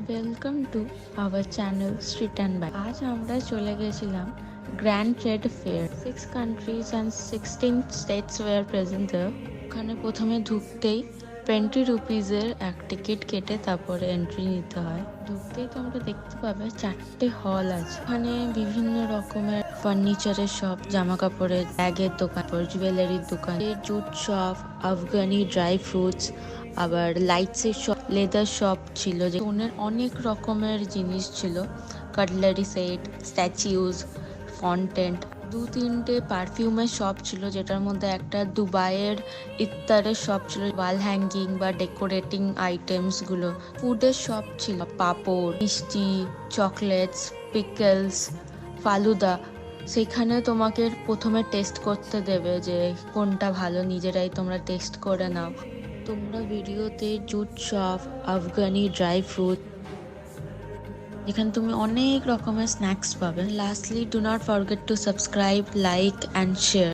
Welcome to our channel street and bike. আজ আমরা চলে গেছিলাম grand trade fair. 6 countries and 16 states were present. ওখানে প্রথমে ঢুকতেই 20 রুপিজের এক টিকিট কেটে তারপরে এন্ট্রি নিতে হয়। ঢুকতেই তোমরা দেখতে পাবে 4টে হল আছে। ওখানে বিভিন্ন রকমের ফার্নিচারের শপ, জামা কাপড়ের, ব্যাগের দোকান, জুয়েলারির দোকান, jute shop, Afghani dry fruits, আবার লাইটসের শপ, লেদার শপ ছিল, যে ওনের অনেক রকমের জিনিস ছিল, কাটলারি সেট, স্ট্যাচিউজ, ফন্টেন্ট। 2-3টে পারফিউমের শপ ছিল, যেটার মধ্যে একটা দুবাইয়ের ইত্তারের শপ ছিল, ওয়াল হ্যাঙ্গিং বা ডেকোরেটিং আইটেমস গুলো। ফুডের শপ ছিল, পাপড়, মিষ্টি, চকলেটস, পিকলস, ফালুদা। সেখানে তোমাকে প্রথমে টেস্ট করতে দেবে যে কোনটা ভালো, নিজেরাই তোমরা টেস্ট করে নাও। তোমরা ভিডিওতে jute shop, Afghani dry fruit, এখানে তুমি অনেক রকমের স্ন্যাক্স পাবে। Lastly, do not forget to subscribe, like and share.